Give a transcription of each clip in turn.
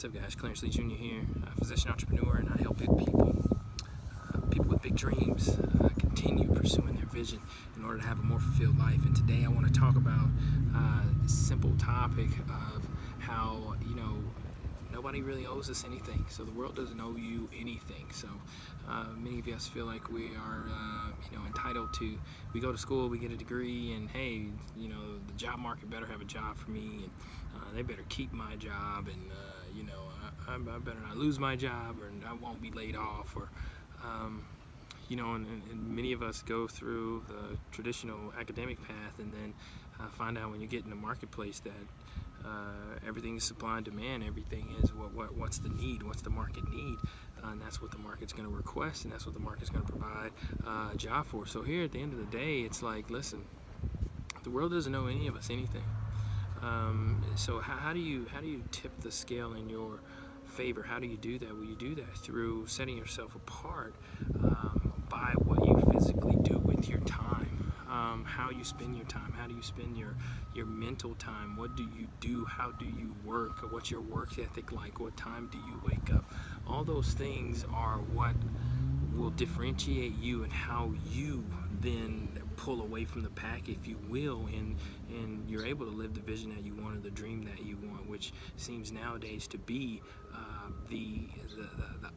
What's up, guys? Clarence Lee Jr. here, a physician entrepreneur, and I help people with big dreams continue pursuing their vision in order to have a more fulfilled life. And today I want to talk about this simple topic of how, nobody really owes us anything. So the world doesn't owe you anything. So many of us feel like we are, entitled to, we go to school, we get a degree, and hey, the job market better have a job for me, and they better keep my job, and I better not lose my job, or I won't be laid off, or and many of us go through the traditional academic path, and then find out when you get in the marketplace that everything is supply and demand. Everything is what's the need, what's the market need, and that's what the market's going to request, and that's what the market's going to provide a job for. So here at the end of the day, it's like, listen, the world doesn't owe any of us anything. So how do you tip the scale in your favor? How do you do that? Well, you do that through setting yourself apart by what you physically do with your time, how you spend your time, how do you spend your mental time, what do you do, how do you work, what's your work ethic like, what time do you wake up. All those things are what will differentiate you and how you then pull away from the pack, if you will, and you're able to live the vision that you want, or the dream that you want, which seems nowadays to be the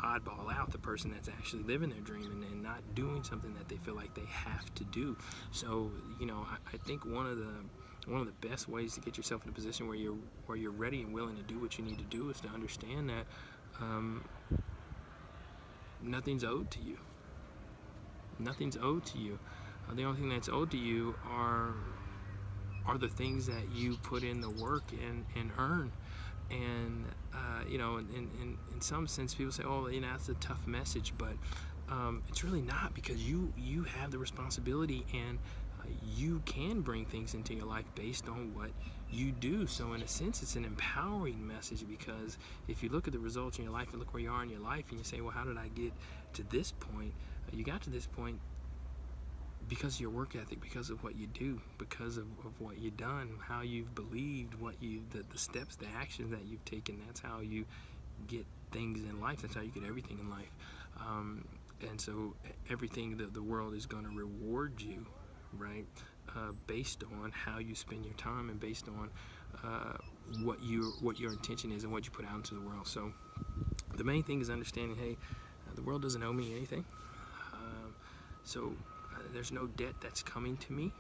oddball out, the person that's actually living their dream and not doing something that they feel like they have to do. So I think one of the best ways to get yourself in a position where you're ready and willing to do what you need to do is to understand that nothing's owed to you. Nothing's owed to you. The only thing that's owed to you are the things that you put in the work and earn. And in some sense, people say, "Oh, that's a tough message," but it's really not, because you have the responsibility, and you can bring things into your life based on what you do. So in a sense, it's an empowering message, because if you look at the results in your life and look where you are in your life, and you say, well, how did I get to this point? You got to this point because of your work ethic, because of what you do, because of what you've done, how you've believed, the steps, the actions that you've taken. That's how you get things in life. That's how you get everything in life. And so everything that the world is going to reward you, right, based on how you spend your time, and based on what your intention is and what you put out into the world. So the main thing is understanding, hey, the world doesn't owe me anything. So there's no debt that's coming to me.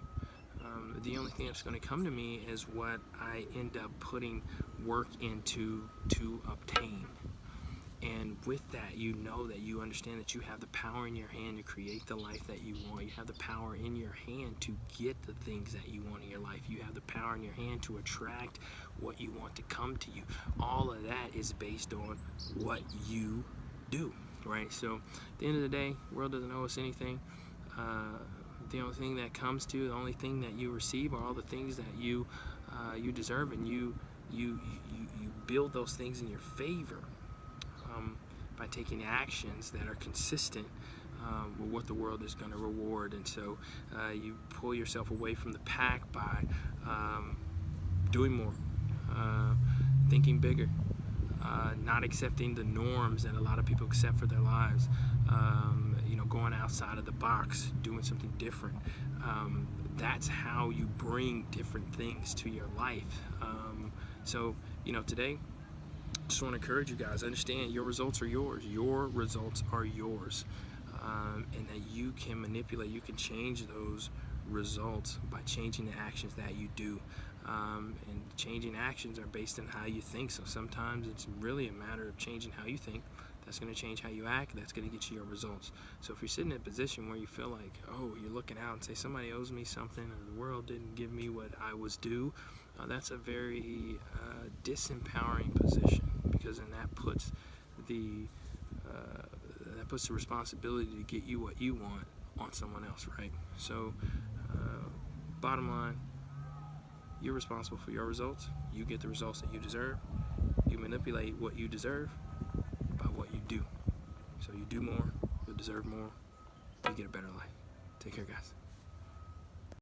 The only thing that's going to come to me is what I end up putting work into to obtain. And with that, that you understand that you have the power in your hand to create the life that you want. You have the power in your hand to get the things that you want in your life. You have the power in your hand to attract what you want to come to you. All of that is based on what you do, right? So at the end of the day, the world doesn't owe us anything. The only thing that comes to, the only thing that you receive, are all the things that you deserve, and you build those things in your favor by taking actions that are consistent with what the world is going to reward. And so you pull yourself away from the pack by doing more, thinking bigger, not accepting the norms that a lot of people accept for their lives, going outside of the box, doing something different. That's how you bring different things to your life. So today, just want to encourage you guys, understand your results are yours. Your results are yours. And that you can manipulate, you can change those results by changing the actions that you do. And changing actions are based on how you think. So sometimes it's really a matter of changing how you think. That's going to change how you act. That's going to get you your results. So if you're sitting in a position where you feel like, oh, you're looking out and say, somebody owes me something, or the world didn't give me what I was due, that's a very disempowering position, because then that puts the responsibility to get you what you want on someone else, right? So bottom line, you're responsible for your results. You get the results that you deserve. You manipulate what you deserve by what you do. So you do more, you'll deserve more, you get a better life. Take care, guys.